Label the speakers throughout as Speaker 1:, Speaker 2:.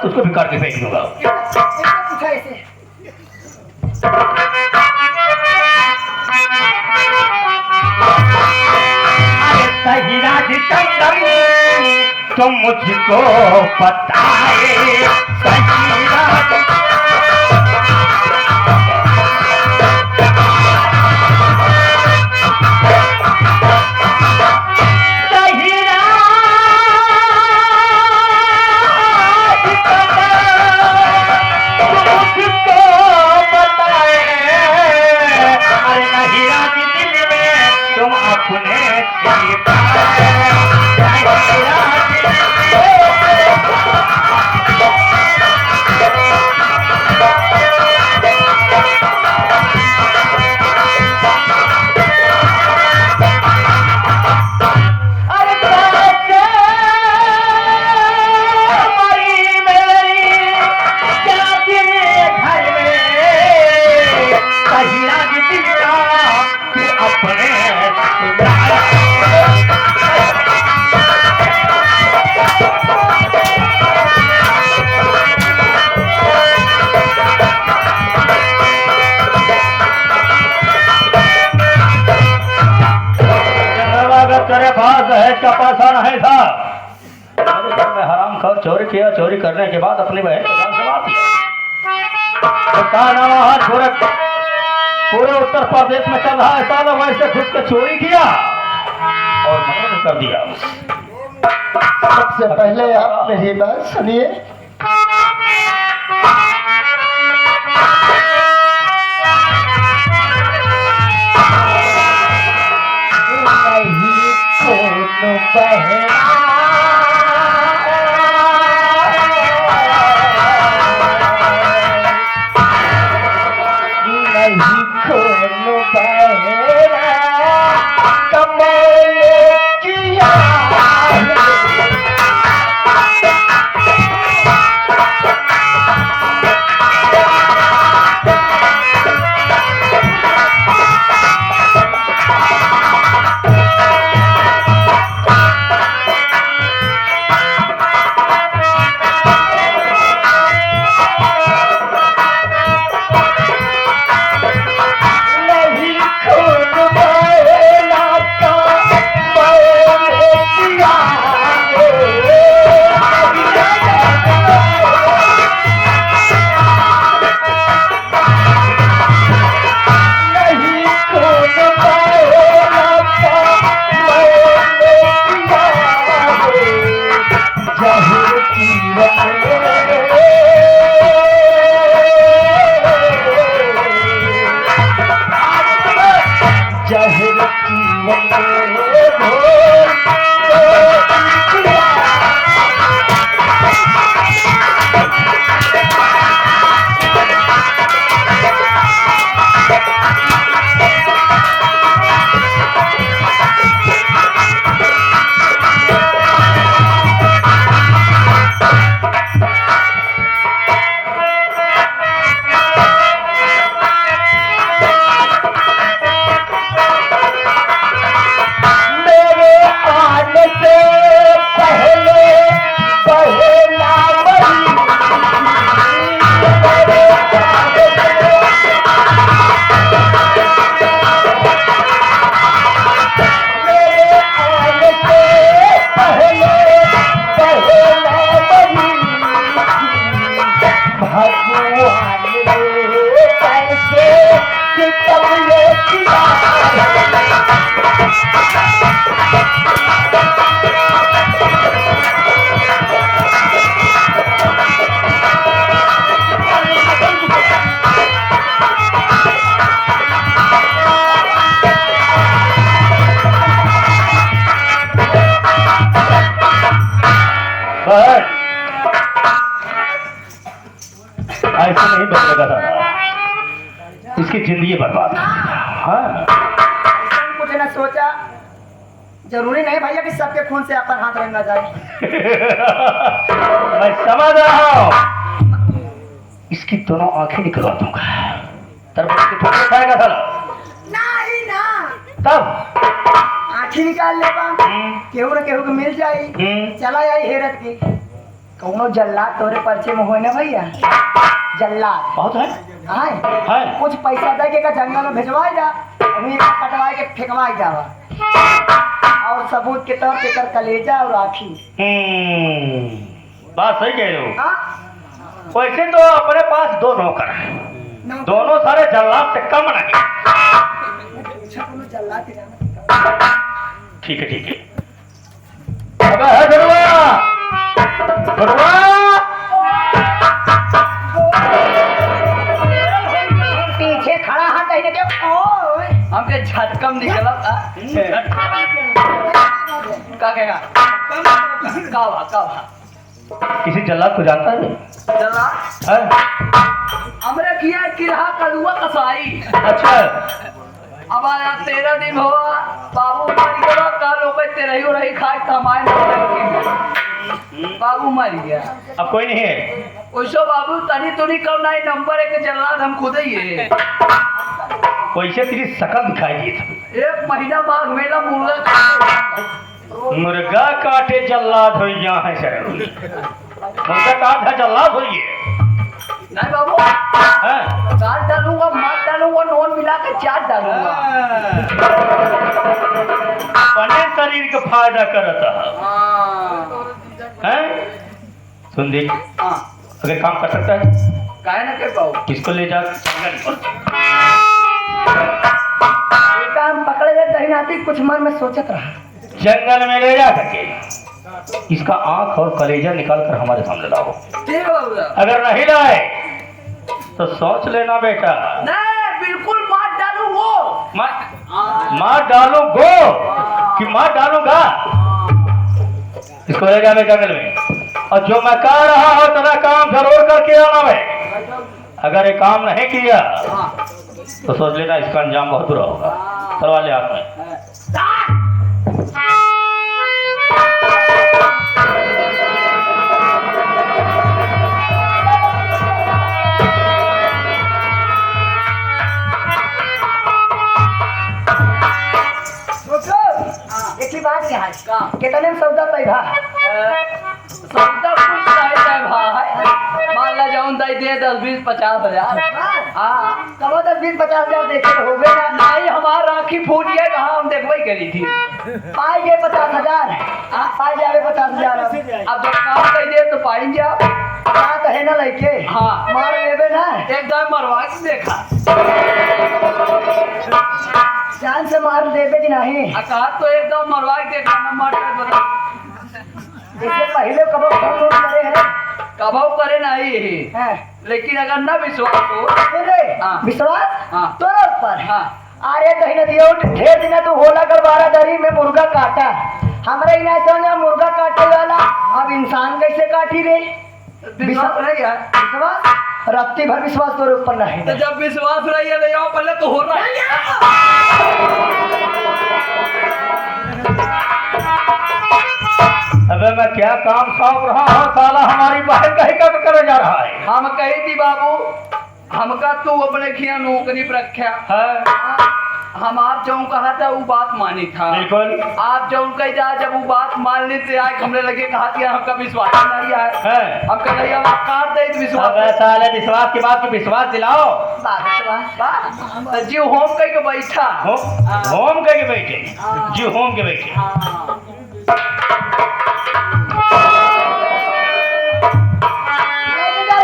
Speaker 1: तो उसको भी काट के फेंक दूंगा। सहीराज चंदन तुम मुझको बताए, सहीराज का पासा नहीं था। मेरे घर में हराम खोर चोरी किया, चोरी करने के बाद अपनी बहन को जान से मार दिया। पूरे उत्तर प्रदेश में चल रहा है साला वैसे घुस के चोरी किया और मर्डर कर दिया।
Speaker 2: सबसे पहले आप मेरी बात सुनिए।
Speaker 1: ऐसे नहीं बचेगा था, इसकी जिंदगी बर्बाद। हाँ
Speaker 2: कुछ ना सोचा, जरूरी नहीं भैया कि सबके खून से अपन हाथ रंगा जाए।
Speaker 1: मैं समझ रहा हूँ, इसकी दोनों आंखें निकलवा दूंगा। तरबूज की ठोकर खाएगा था
Speaker 2: नहीं ना,
Speaker 1: तब
Speaker 2: आंखें निकाल लेगा, केहू न केहू को मिल जाए, चला जाए हेरत की। कौनो जल्लाद तोरे परिचय में होए ना भैया? जल्लाद
Speaker 1: बहुत है
Speaker 2: आए
Speaker 1: है।
Speaker 2: कुछ पैसा दे के का जंगल में भेजवाए जा, अभी कटवाए के फेंकवाए जावा, और सबूत के तौर पे कर कलेजा और आखी।
Speaker 1: बात सही कह रहे हो।
Speaker 2: हाँ
Speaker 1: वैसे तो अपने पास दो नौकर हैं, दोनों सारे जल्लाद से कम नहीं।
Speaker 2: जल्लाद के जाना
Speaker 1: ठीक है ठीक है। अबे है गुरुआ, गुरुआ।
Speaker 2: पीछे खड़ा हाथ कहीं के
Speaker 3: हमके झटकम निकला था। का कहेगा का
Speaker 1: किसी जल्लाद को जानता है?
Speaker 3: चला
Speaker 1: है?
Speaker 3: हमरे किया किरहा कलुआ कसाई।
Speaker 1: अच्छा
Speaker 3: अब आया 13 दिन हुआ, बाबू मर गया, कल हो गए 13 रही खाए कमाए बाबू मर गया।
Speaker 1: अब कोई नहीं है।
Speaker 3: वैसो बाबू तनी तो नहीं कल नहीं नंबर एक जल्लाद हम खुद ही है।
Speaker 1: वैसे तेरी शकल दिखाई दी था।
Speaker 3: 1 महीना माघ मेला
Speaker 1: मुर्गा काटे जल्लाद हो यहाँ है सर। मुर्गा काट है जल्लाद हो ये
Speaker 3: नहीं बाबू,
Speaker 1: हैं?
Speaker 3: चाट डालूंगा, मार डालूंगा, नोन मिला के चाट डालूंगा।
Speaker 1: अपने शरीर का फायदा करता है। सुन देख,
Speaker 3: हाँ
Speaker 1: अगर काम कर सकता है
Speaker 3: काहे ना के पाओ।
Speaker 1: किसको ले जा जंगल पर।
Speaker 2: काम पकड़े गए दही नाती कुछ मन में सोचत रहा।
Speaker 1: जंगल में ले जा करके इसका आंख और कलेजा निकाल कर हमारे सामने लाओ।
Speaker 3: ठीक है बाबू साहब।
Speaker 1: अगर नहीं लाए तो सोच लेना बेटा,
Speaker 3: नहीं बिल्कुल मार डालूंगा।
Speaker 1: मार डालो गो कि मार डालूंगा। इसको ले जाने जंगल में, और जो मैं कह रहा हूं तेरा काम जरूर करके आना है। अगर ये काम नहीं किया तो सोच लेना इसका अंजाम बहुत बुरा होगा। तलवार ले हाथ में।
Speaker 2: एक ही बात यहाँ
Speaker 3: का?
Speaker 2: कितने में सौदा तय भा?
Speaker 3: सौदा कुछ नहीं भाई, मान ला जाऊं दे 10, 20, 50 हजार। हाँ
Speaker 2: कबो 10, 20, 50 हजार देखे तो हो गए ना।
Speaker 3: नहीं हमार राखी फूट गया, कहाँ हम देखवाई करी थी।
Speaker 2: पाई गए 50,000, पाई जावे 50,000।
Speaker 3: अब जब काम कर दे तो पाई जा।
Speaker 2: बात है ना लड़के,
Speaker 3: हाँ।
Speaker 2: मार लेबे ना,
Speaker 3: एकदम मरवा के देखा।
Speaker 2: जान से मार देबे कि नहीं?
Speaker 3: अकात तो एकदम मरवा के देखा ना मार बता।
Speaker 2: इससे पहले कबो फोन करे हैं?
Speaker 3: कभाव करे नहीं
Speaker 2: हैं?
Speaker 3: लेकिन अगर न विश्वास हो
Speaker 2: बोले
Speaker 3: हाँ।
Speaker 2: विश्वास
Speaker 3: हाँ।
Speaker 2: तोरा ऊपर।
Speaker 3: हाँ
Speaker 2: अरे कहीं न दियो ढेर दिन तू होला कर 12 दरी में मुर्गा काटा, हमरे ही नहीं समझा मुर्गा काटे वाला अब इंसान कैसे काटी रे?
Speaker 3: विश्वास नहीं है
Speaker 2: विश्वास रत्ती भर विश्वास तोरे ऊपर नहीं
Speaker 3: तो
Speaker 2: है।
Speaker 3: जब विश्वास रही है ले आओ पहले तो हो रहा है।
Speaker 1: अबे मैं क्या काम सौंप रहा हूँ, साला हमारी बहन कहीं का करे जा रहा है।
Speaker 3: हम कही थी बाबू, हमका तू अपने खिया नौकरी पर रखा
Speaker 1: है?
Speaker 3: हम आप जो कहा था वो बात मानी था।
Speaker 1: बिल्कुल
Speaker 3: आप जो कही जा जब वो बात मान ली तो आए हमने लगे कहा कि हमका विश्वास नहीं आया।
Speaker 1: है।
Speaker 3: हम कह आप काट दे तो विश्वास।
Speaker 1: अबे साले विश्वास की बात की विश्वास दिलाओ।
Speaker 3: तो जी होम कही के बैठा
Speaker 1: होम के बैठे जी, होम के बैठे।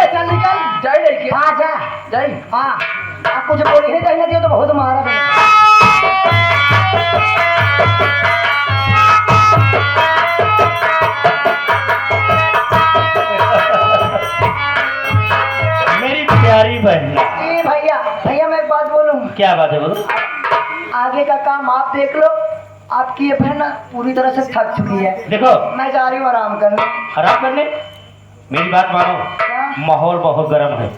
Speaker 2: चल निकल
Speaker 3: जय देखिए।
Speaker 2: हाँ जा
Speaker 3: जय
Speaker 2: हाँ आप कुछ बोली है कहीं न दियो तो बहुत मारा है।
Speaker 1: मेरी प्यारी बहन।
Speaker 2: जी भैया भैया मैं एक बात बोलूं,
Speaker 1: क्या बात है बोलो।
Speaker 2: आगे का काम आप देख लो, आपकी ये बहन पूरी तरह से थक चुकी है।
Speaker 1: देखो
Speaker 2: मैं जा रही हूँ आराम करने।
Speaker 1: आराम करने, मेरी बात मानो,
Speaker 2: क्या?
Speaker 1: माहौल बहुत गर्म है,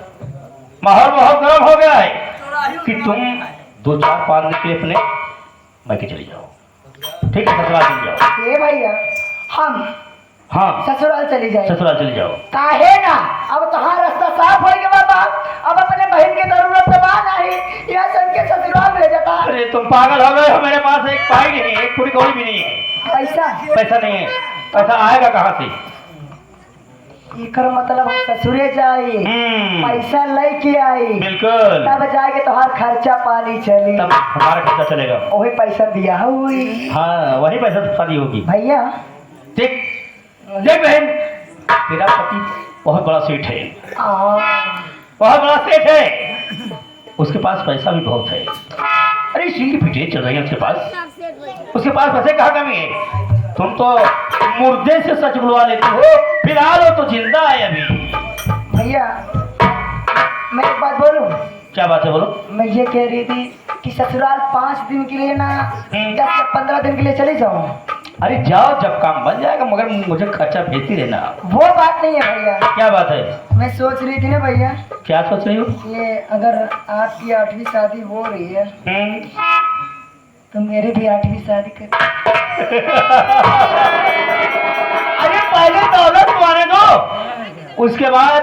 Speaker 1: माहौल बहुत गर्म हो गया है कि तुम 2-4-5 दिन के लिए अपने मैके चली जाओ। ठीक है, ससुराल चली जाओ।
Speaker 2: ये भैया हम
Speaker 1: हाँ
Speaker 2: ससुराल चली जाए।
Speaker 1: ससुराल चली जाओ।
Speaker 2: काहे ना, अब तुम्हारा रास्ता साफ हो गया बाबा, अब अपने बहन की जरूरत तो बा नहीं, यहाँ चल के ससुराल भेज जाता।
Speaker 1: अरे तुम पागल हो गए हो, मेरे पास एक पाई नहीं है, एक पूरी कौड़ी भी नहीं है।
Speaker 2: पैसा
Speaker 1: पैसा नहीं है, पैसा आएगा कहाँ से?
Speaker 2: एकर मतलब हम ससुरे जाई पैसा लेके आई
Speaker 1: बिल्कुल।
Speaker 2: तब जाके तोहार खर्चा पानी चली
Speaker 1: तब हमारा खर्चा चलेगा।
Speaker 2: वही पैसा दिया हुई
Speaker 1: हाँ, वही पैसा से शादी होगी।
Speaker 2: भैया।
Speaker 1: देख देख बहन, तेरा पति बहुत बड़ा सेठ है, बहुत बड़ा सेठ है, उसके पास पैसा भी बहुत है। अरे इसी की पिटें चल रही है उसके पास पैसे कहाँ कमी है? तुम तो मुर्दे से सच बुलवा लेती हो, फिलहाल हो तो जिंदा है अभी।
Speaker 2: भैया मैं एक बात बोलूं?
Speaker 1: क्या बात है, बोलो।
Speaker 2: मैं ये कह रही थी कि ससुराल 5 दिन के लिए ना 10 या 15 दिन के लिए चली जाऊं।
Speaker 1: अरे जाओ, जब काम बन जाएगा, मगर मुझे खर्चा भेजती रहना।
Speaker 2: वो बात नहीं है भैया।
Speaker 1: क्या बात है?
Speaker 2: मैं सोच रही थी ना भैया,
Speaker 1: क्या सोच रही हो?
Speaker 2: ये अगर आपकी 8वीं शादी हो रही है तो मेरी भी 8वीं शादी कर।
Speaker 1: अरे पहले दौलत तुम्हारे दो, उसके बाद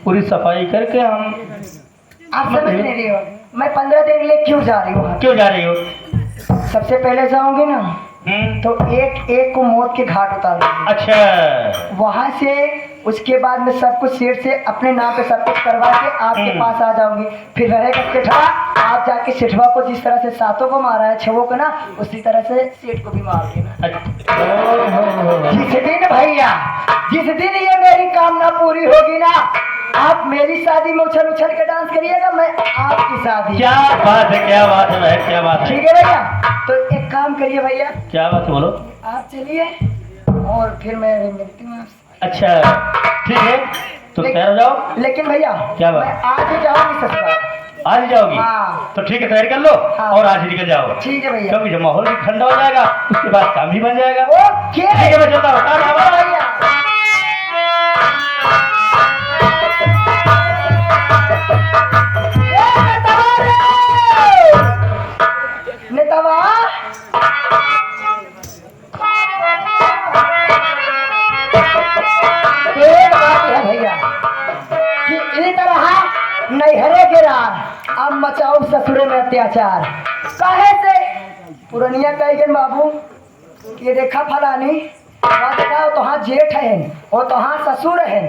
Speaker 1: पूरी सफाई करके हम।
Speaker 2: आप समझ नहीं रही हो, मैं 15 दिन के लिए क्यों जा रही हूँ?
Speaker 1: क्यों जा रही हो?
Speaker 2: सबसे पहले जाऊंगी ना तो एक एक को मौत के घाट उतारूंगी।
Speaker 1: अच्छा।
Speaker 2: वहां से उसके बाद में सब कुछ सेठ से अपने नाम पे सब कुछ करवा के आपके पास आ जाऊंगी। फिर रहेगा सेठवा, आप जाके सेठवा को जिस तरह से 7 को मारा है 6 को ना, उसी तरह से सेठ को भी मार देना। जिस दिन भैया, जिस दिन ये मेरी कामना पूरी होगी ना, आप मेरी शादी में उछल उछल के डांस करिएगा, मैं आपकी शादी।
Speaker 1: क्या बात है, क्या बात है भाई, क्या बात है।
Speaker 2: ठीक है भैया, तो एक काम करिए भैया।
Speaker 1: क्या बात है, बोलो।
Speaker 2: आप चलिए और फिर मैं मिलती हूँ आपसे।
Speaker 1: अच्छा ठीक है, तो तैयार हो जाओ।
Speaker 2: लेकिन भैया
Speaker 1: क्या बात?
Speaker 2: मैं आज ही जाऊंगी ससुराल।
Speaker 1: आज ही जाओगी?
Speaker 2: हाँ।
Speaker 1: तो ठीक है, तैयारी कर लो
Speaker 2: हाँ।
Speaker 1: और आज ही निकल जाओ।
Speaker 2: ठीक है भैया।
Speaker 1: क्योंकि जब माहौल भी ठंडा हो जाएगा, उसके बाद काम भी बन जाएगा।
Speaker 2: ओके
Speaker 1: ठीक है, मैं चलता हूँ। टाटा, बाय।
Speaker 2: भैया। नेतावा एक बात है भैया कि इस तरह नैहरे के रात अब मचाओ ससुरे में अत्याचार। काहे से पुरनिया कह गए बाबू ये देखा फलानी बताओ तो हाँ जेठ है और तो हाँ ससुर है।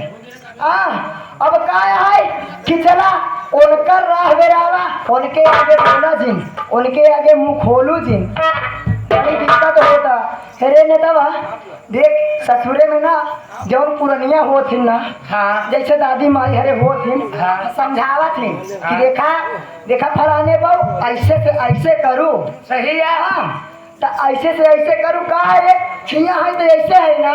Speaker 2: अब का है कि चला उनकर राह बेरावा, उनके आगे बोला जिन, उनके आगे मुंह खोलू जिन, बड़ी दिक्कत होता। हेरे नेतावा देख ससुरे में ना जब पुरनिया हो थी ना,
Speaker 3: हाँ।
Speaker 2: जैसे दादी माई हरे हो थी,
Speaker 3: हाँ।
Speaker 2: समझावा थी कि देखा देखा फलाने बहु ऐसे से ऐसे करूँ।
Speaker 3: सही है।
Speaker 2: हाँ तो ऐसे से ऐसे करूँ का है छिया है तो ऐसे है ना।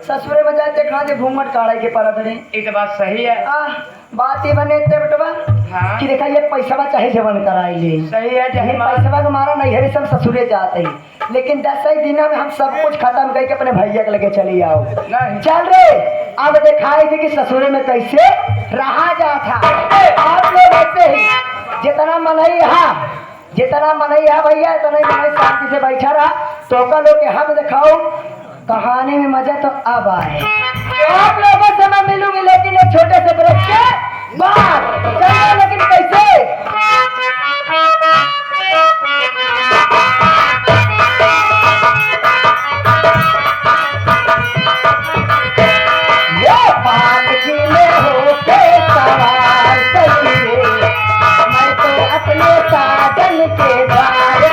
Speaker 2: ससुरे में जाए देखा जे घूंघट काढ़े के परत रही।
Speaker 3: ये तो बात सही है।
Speaker 2: बात ये बने थे बेटवा
Speaker 3: हाँ।
Speaker 2: कि देखा ये पैसा चाहे जवन कराई ले
Speaker 3: सही है।
Speaker 2: चाहे पैसा हमारा नैहरे सब ससुरे जाते ही, लेकिन 10 ही दिन में हम सब कुछ खत्म करके अपने भैया के लगे चली आओ।
Speaker 3: नहीं।
Speaker 2: चल रे अब दिखाई थी कि ससुरे में कैसे रहा जा था। आप लोग ऐसे ही जितना मनई जितना मनई भैया इतना ही मनई शांति से बैठा रहा तो का लोग के हम दिखाओ कहानी में मजा तो अब आए। तो आप लोगों से मैं मिलूंगी लेकिन एक छोटे से ब्रेक के बाद। चलो लेकिन कैसे ये पालकी में होके सवार सकिए, मैं तो अपने साजन के द्वार।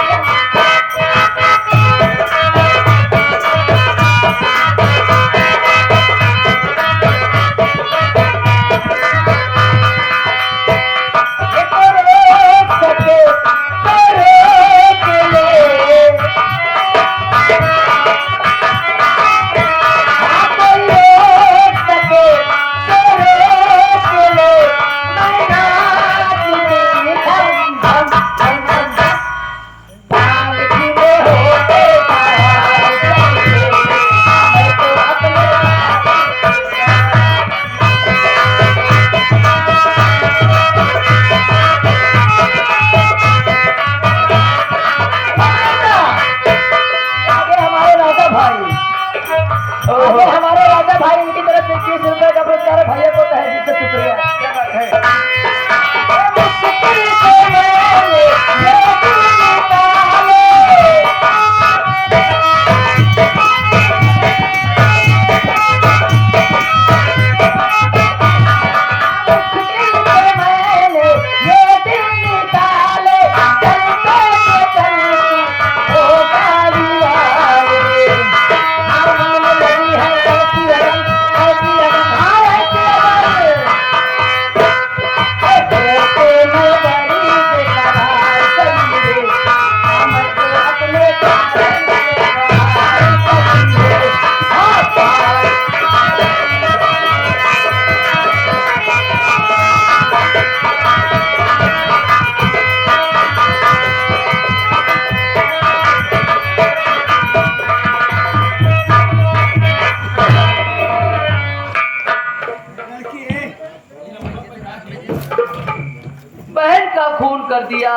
Speaker 3: बहन का खून कर दिया,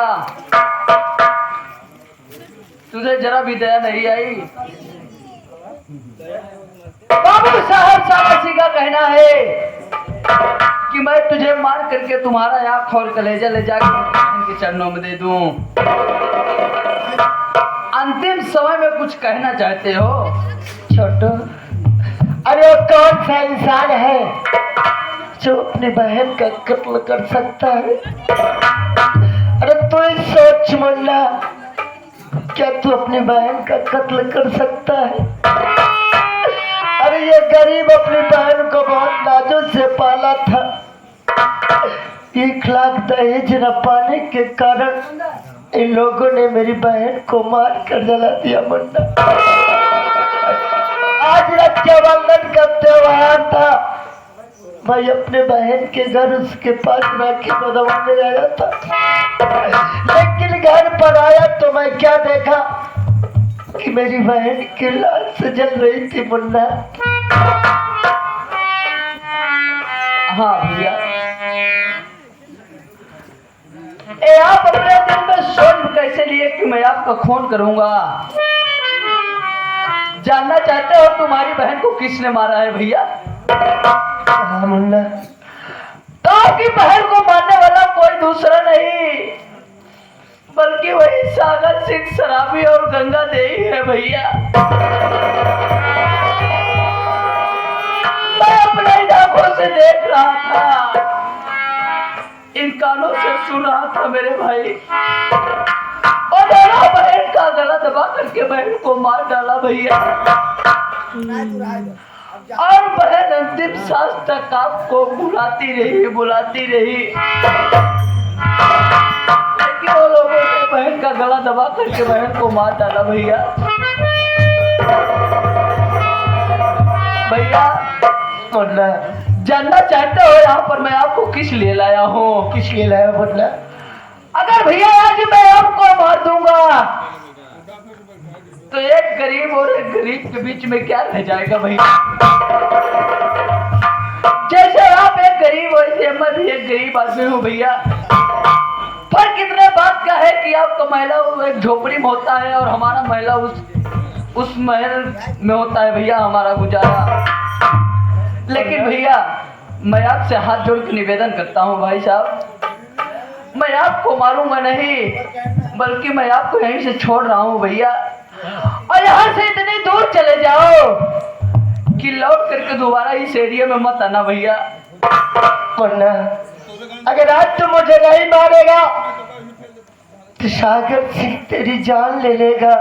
Speaker 3: तुझे जरा भी दया नहीं आई। बाबू साहब साहसी का कहना है कि मैं तुझे मार करके तुम्हारा आँख और कलेजा ले जाकर इनके चरणों में दे दूं। अंतिम समय में कुछ कहना चाहते हो?
Speaker 2: छोटू, अरे वो कौन सा इंसान है जो अपनी बहन का कत्ल कर सकता है? अरे तू ही सोच मुन्ना, क्या तू अपनी बहन का कत्ल कर सकता है? अरे ये गरीब अपनी बहन को बहुत नाजुक से पाला था। 1 लाख दहेज न पाने के कारण इन लोगों ने मेरी बहन को मार कर जला दिया मुन्ना। आज रक्षाबंधन का त्योहार था, मैं अपने बहन के घर उसके पास राखी बंधवाने आया था, लेकिन घर पर आया तो मैं क्या देखा कि मेरी बहन की लाश जल रही थी मुन्ना।
Speaker 3: हाँ भैया, आप अपने दिल में सोच कैसे लिए कि मैं आपका खून करूंगा? जानना चाहते हो तुम्हारी बहन को किसने मारा है भैया?
Speaker 2: हाँ मुन्ना,
Speaker 3: तो आपकी बहन को मारने वाला कोई दूसरा नहीं बल्कि वही सागर सिंह शराबी और गंगा देवी है भैया। मैं अपने आंखों से देख रहा था, इन कानों से सुन रहा था मेरे भाई, और मेरा बहन का गला दबा करके बहन को मार डाला भैया। और बहन अंतिम सांस तक आपको बुलाती रही, लेकिन वो लोगों ने बहन का गला दबा करके बहन को मार डाला भैया। भैया
Speaker 2: मुन्ना,
Speaker 3: जानना चाहते हो यहाँ पर मैं आपको किस लिए लाया हूँ?
Speaker 2: किस लिए लाया मुन्ना?
Speaker 3: अगर भैया आज मैं आपको मार दूंगा तो एक गरीब और एक गरीब के बीच में क्या रह जाएगा भैया? जैसे आप एक गरीब वैसे मैं भी एक गरीब आदमी हूँ भैया। फर्क इतने बात का है कि आपका महिला एक झोपड़ी में होता है और हमारा महिला उस महल में होता है भैया, हमारा गुजारा। लेकिन भैया मैं आपसे हाथ जोड़ के निवेदन करता हूँ भाई साहब, मैं आपको मारूंगा नहीं बल्कि मैं आपको यहीं से छोड़ रहा हूँ भैया, और यहाँ से इतनी दूर चले जाओ कि लौट करके दोबारा इस एरिया में मत आना भैया।
Speaker 2: मुन्ना, अगर आज तू मुझे नहीं मारेगा तो सागर सिंह तेरी जान ले लेगा।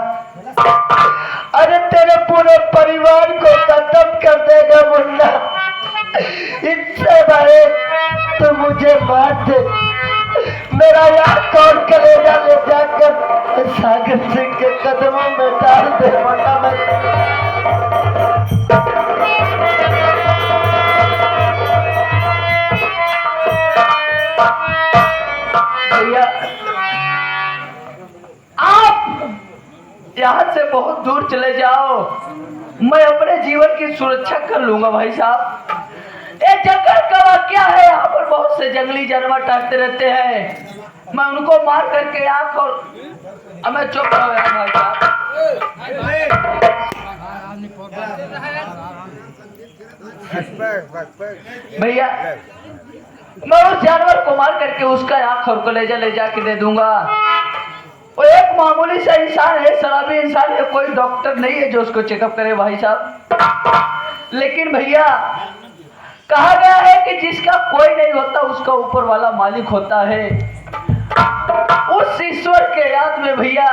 Speaker 2: अरे तेरे पूरे परिवार को खत्म कर देगा मुन्ना। इससे बड़े तो मुझे मार दे, मेरा यार कौन कलेजा ले जाकर सागर सिंह के कदमों में डाल दे मुन्ना।
Speaker 3: भैया आप यहाँ से बहुत दूर चले जाओ, मैं अपने जीवन की सुरक्षा कर लूंगा भाई साहब। ये जंगल का वाकया है, यहाँ पर बहुत से जंगली जानवर टहलते रहते हैं, मैं उनको मार करके आँख और हमें चुप रहो यार भाई साहब। भैया मैं उस जानवर को मार करके उसका आँख और कलेजा ले जाके दे दूंगा। वो एक मामूली सा इंसान है, शराबी इंसान है, कोई डॉक्टर नहीं है जो उसको चेकअप करे भाई साहब। लेकिन भैया कहा गया है कि जिसका कोई नहीं होता उसका ऊपर वाला मालिक होता है। उस ईश्वर के याद में भैया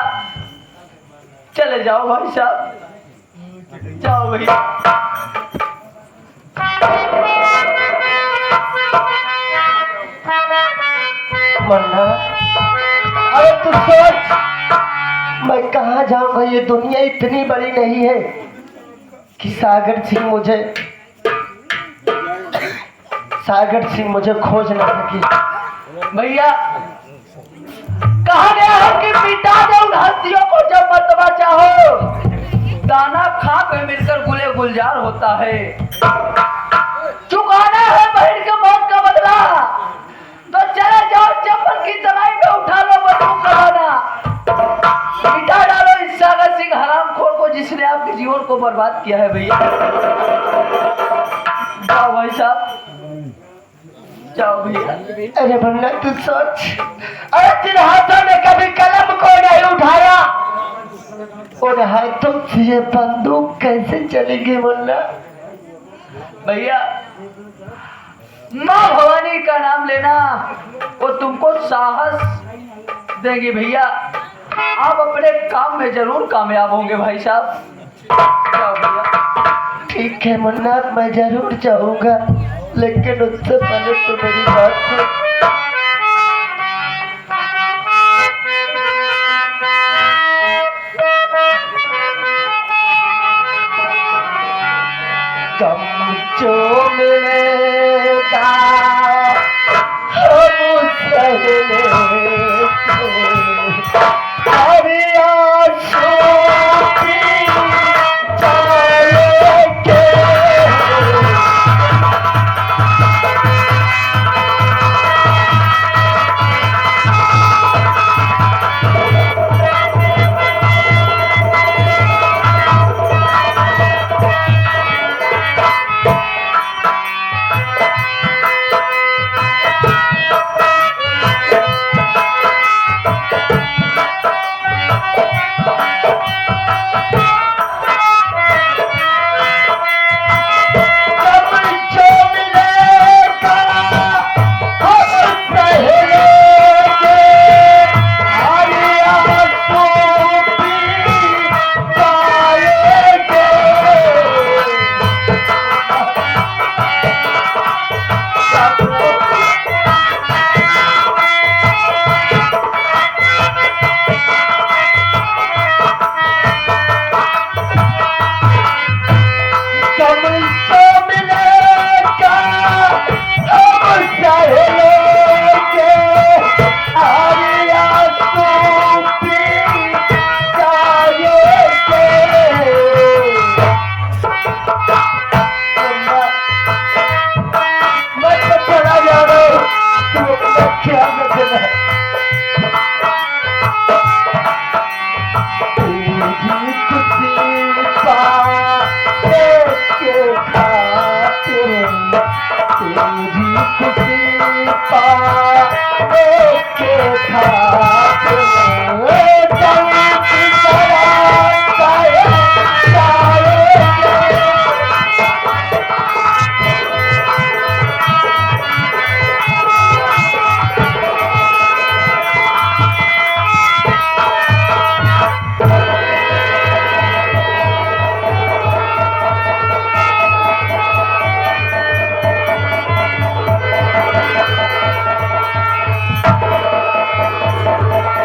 Speaker 3: चले जाओ भाई साहब, जाओ भैया।
Speaker 2: मुन्ना, अरे तू सोच मैं कहाँ जाऊंगा? ये दुनिया इतनी बड़ी नहीं है कि सागर सिंह मुझे खोज ना सके।
Speaker 3: भैया कहा गया है कि मिटा दो उन हस्तियों को जब मर्तबा चाहो, दाना खाक में मिलकर गुले गुलजार होता है। चुकाना है बहन के मौत का को बर्बाद किया है भैया। जाओ भाई साहब, जाओ भैया।
Speaker 2: अरे मुन्ना तू सोच, अरे तेरे हाथों में कभी कलम को नहीं उठाया, और हाथों से ये बंदूक कैसे चलेगी मुन्ना?
Speaker 3: भैया माँ भवानी का नाम लेना वो तुमको साहस देंगे भैया। आप अपने काम में जरूर कामयाब होंगे भाई साहब। जाओ भैया।
Speaker 2: ठीक है मुन्ना, मैं जरूर जाऊंगा, लेकिन उससे पहले तो मेरी बात सुन। तुम जो मिलेगा